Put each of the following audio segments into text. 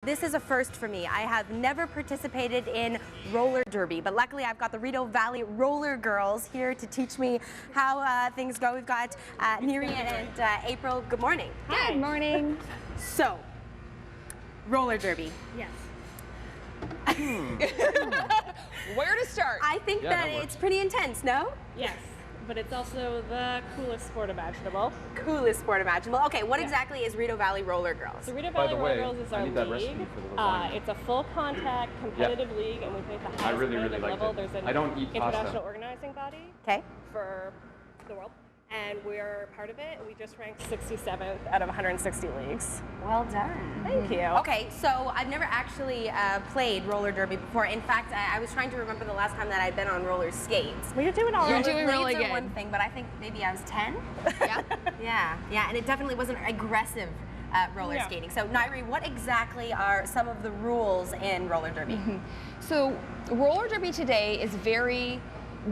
this is a first for me. I have never participated in roller derby, but luckily I've got the Rideau Valley Roller Girls here to teach me how things go. We've got Nyree and April. Good morning. Hi. Good morning. So, roller derby. Yes. Where to start? I think that it's pretty intense, no? Yes, but it's also the coolest sport imaginable. Coolest sport imaginable. Okay, what exactly is Rideau Valley Roller Girls? So Rideau Valley Roller Girls is our league. It's a full contact competitive league, and we play at the highest competitive level. There's an international organizing body for the world. And we're part of it. We just ranked 67th out of 160 leagues. Well done. Thank you. Okay, so I've never actually played roller derby before. In fact, I was trying to remember the last time that I'd been on roller skates. Well, you're doing all right. You're doing really good. One thing, but I think maybe I was 10. Yeah. Yeah, and it definitely wasn't aggressive roller skating. So, Nyree, what exactly are some of the rules in roller derby? So, roller derby today is very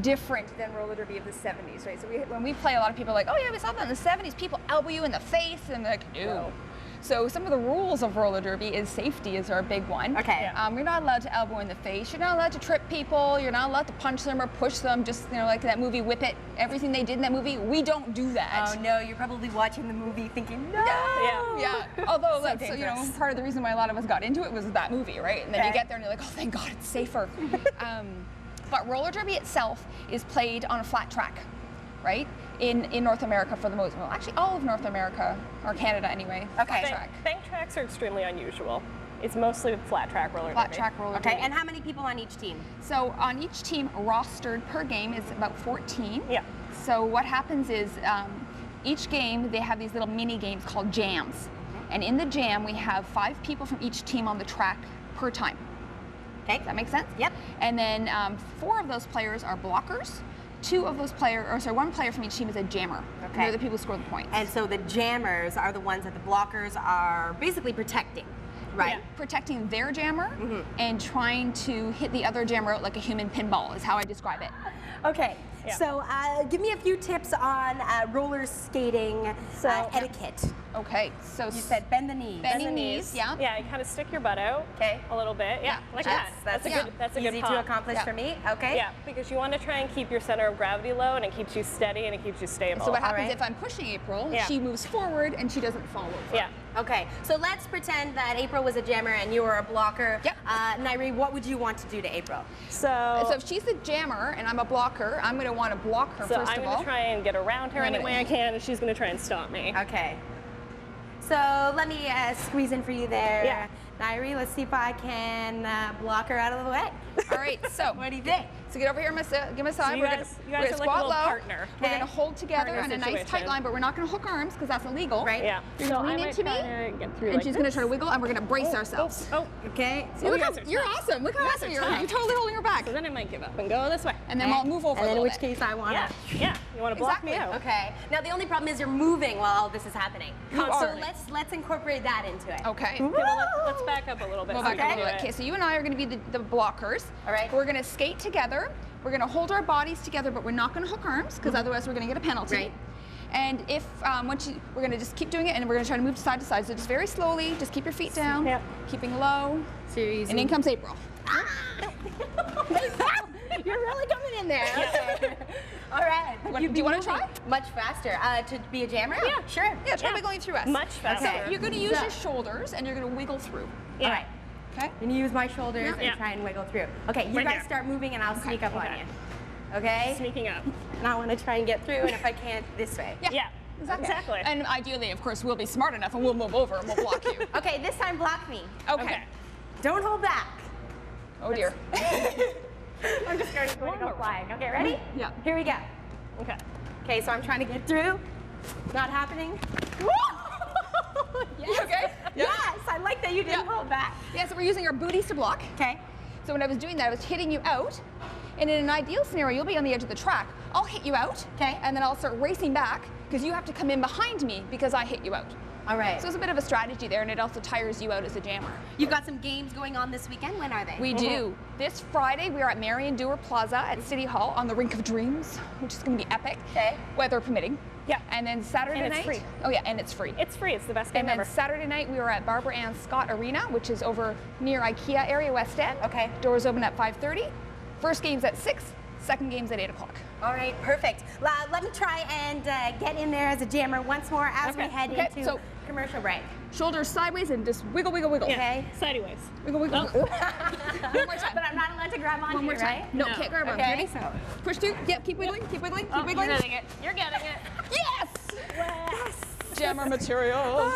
different than roller derby of the 70s, right? So when we play, a lot of people are like, oh yeah, we saw that in the 70s, people elbow you in the face, and they're like, no. So some of the rules of roller derby is safety is our big one. Okay. You're not allowed to elbow in the face, you're not allowed to trip people, you're not allowed to punch them or push them, just, like that movie Whip It, everything they did in that movie, we don't do that. Oh no, you're probably watching the movie thinking, no! Yeah. Although that's, part of the reason why a lot of us got into it was that movie, right? And then you get there and you're like, oh thank God, it's safer. But roller derby itself is played on a flat track, right? In North America for the most, well, actually all of North America, or Canada anyway. Okay. Bank tracks are extremely unusual. It's mostly flat track roller derby. Flat track roller derby. Okay, and how many people on each team? So on each team, rostered per game is about 14. Yeah. So what happens is each game, they have these little mini games called jams. And in the jam, we have 5 people from each team on the track per time. Okay. Does that make sense? Yep. And then 4 of those players are blockers. 2 of those players, or one player from each team is a jammer. Okay. They're the people who score the points. And so the jammers are the ones that the blockers are basically protecting, right? Yeah. Protecting their jammer and trying to hit the other jammer out like a human pinball is how I describe it. Okay. Yeah. So give me a few tips on roller skating etiquette. Okay, so you said bend the knees. Bend the knees, Yeah, you kind of stick your butt out a little bit. Yeah, like that. That's a good easy to accomplish for me. Okay. Yeah, because you want to try and keep your center of gravity low, and it keeps you steady and it keeps you stable. So what happens if I'm pushing April, she moves forward and she doesn't fall over. Yeah. Okay, so let's pretend that April was a jammer and you were a blocker. Yep. Nyree, what would you want to do to April? So if she's the jammer and I'm a blocker, I'm going to want to block her first of all. So I'm going to try and get around her any way I can, and she's going to try and stop me. Okay. So let me squeeze in for you there. Yeah. Nyree, let's see if I can block her out of the way. All right, so what do you think? So get over here, give me a side. So you guys are like a little partner. We're going to hold together on a nice tight line, but we're not going to hook arms because that's illegal. Right. Yeah. You're going to lean into me, and she's going to try to wiggle, and we're going to brace ourselves. Okay. So you're awesome. Look how awesome you are. You're totally holding her back. So then I might give up and go this way. And then we'll move over and then in which case I want to. Yeah. You want to block me out. Okay. Now the only problem is you're moving while all this is happening. So let's incorporate that into it. Okay. Well, let's back up a little bit. Okay, so you and I are going to be the blockers. All right. We're going to skate together. We're going to hold our bodies together, but we're not going to hook arms because otherwise we're going to get a penalty. Right. And if we're going to just keep doing it, and we're going to try to move side to side. So just very slowly, just keep your feet down, keeping low. Seriously. And in comes April. You're really coming in there. Okay. All right. Do you want to try? Much faster. To be a jammer? Yeah. Sure. Yeah, try wiggling through us. Much faster. Okay. You're going to use your shoulders, and you're going to wiggle through. All right. Okay. I'm going to use my shoulders and try and wiggle through. Okay, you guys start moving, and I'll sneak up on you. Okay? Sneaking up. And I want to try and get through, and if I can't, this way. Yeah. Exactly. And ideally, of course, we'll be smart enough, and we'll move over, and we'll block you. Okay, this time block me. Okay. Don't hold back. Oh, dear. I'm just going to go flying. Okay, ready? Yeah. Here we go. Okay. Okay, so I'm trying to get through. Not happening. Yes. Okay. Yes, I like that you didn't hold back. Yeah, so we're using our booties to block. Okay. So when I was doing that, I was hitting you out. And in an ideal scenario, you'll be on the edge of the track. I'll hit you out. Okay. And then I'll start racing back because you have to come in behind me because I hit you out. All right. So it's a bit of a strategy there, and it also tires you out as a jammer. You've got some games going on this weekend. When are they? We do. This Friday, we are at Marion Dewar Plaza at City Hall on the Rink of Dreams, which is going to be epic. Okay. Weather permitting. Yeah. And then Saturday night. It's free. Oh yeah, and it's free. It's free. It's the best game ever. And then Saturday night we were at Barbara Ann Scott Arena, which is over near IKEA area, West End. Okay. Doors open at 5:30. First game's at 6. Second game's at 8 o'clock. All right, perfect. Let me try and get in there as a jammer once more as we head into commercial break. Shoulders sideways and just wiggle, wiggle, wiggle. Okay. Sideways. Wiggle, wiggle. Oh. One more time. But I'm not allowed to grab onto you, right? No, can't grab on. Ready? Push 2. Yep, keep wiggling, keep wiggling, keep wiggling. You're getting it. You're getting it. Yes! Yes! Jammer material.